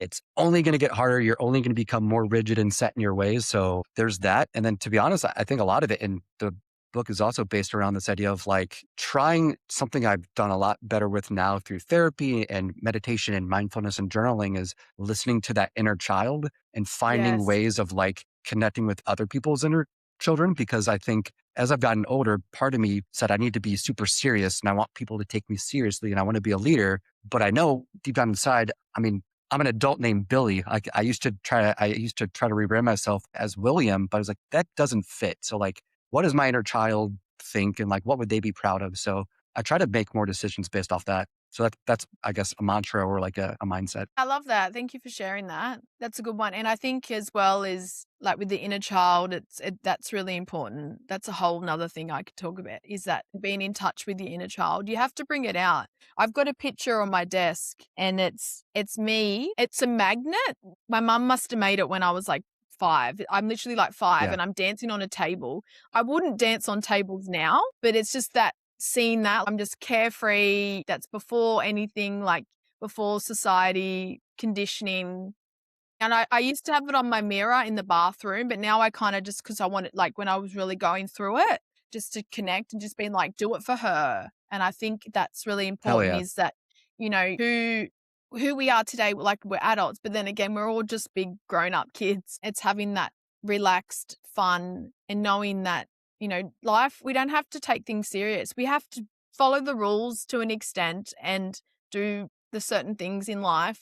it's only going to get harder. You're only going to become more rigid and set in your ways. So there's that. And then to be honest, I think a lot of it in the book is also based around this idea of like trying something I've done a lot better with now through therapy and meditation and mindfulness and journaling is listening to that inner child and finding Yes. ways of like connecting with other people's inner children. Because I think as I've gotten older, part of me said I need to be super serious and I want people to take me seriously and I want to be a leader. But I know deep down inside, I mean, I'm an adult named Billy. I used to try to rebrand myself as William, but I was like, that doesn't fit. So like, what does my inner child think and like, what would they be proud of? So I try to make more decisions based off that. So that's, I guess, a mantra or like a mindset. I love that. Thank you for sharing that. That's a good one. And I think as well is like with the inner child, that's really important. That's a whole nother thing I could talk about is that being in touch with your inner child. You have to bring it out. I've got a picture on my desk and it's me. It's a magnet. My mum must have made it when I was like 5. I'm literally like 5 Yeah. and I'm dancing on a table. I wouldn't dance on tables now, but it's just that seeing that I'm just carefree. That's before anything like before society conditioning. And I used to have it on my mirror in the bathroom, but now I kind of just because I want it like when I was really going through it, just to connect and just being like, do it for her. And I think that's really Hell important yeah. is that, who we are today, like we're adults, but then again, we're all just big grown up kids. It's having that relaxed fun and knowing that, life, we don't have to take things serious. We have to follow the rules to an extent and do the certain things in life,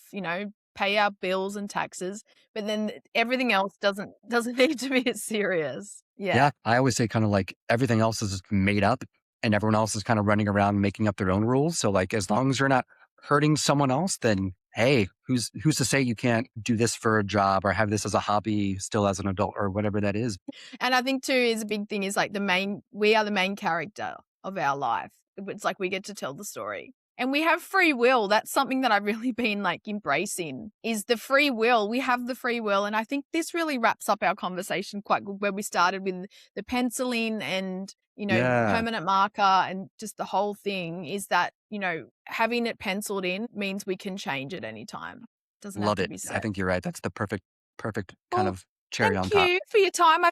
pay our bills and taxes, but then everything else doesn't need to be as serious. Yeah. Yeah. I always say kind of like everything else is made up and everyone else is kind of running around making up their own rules. So like as long as you're not hurting someone else, then hey, who's to say you can't do this for a job or have this as a hobby still as an adult or whatever that is? And I think too is a big thing is like we are the main character of our life. It's like we get to tell the story. And we have free will. That's something that I've really been like embracing is the free will. We have the free will. And I think this really wraps up our conversation quite good where we started with the penciling and, Yeah. permanent marker and just the whole thing is that, having it penciled in means we can change at any time. Doesn't have Love to it. be I set. think you're right. That's the perfect kind Well, of cherry thank on top. you for your time.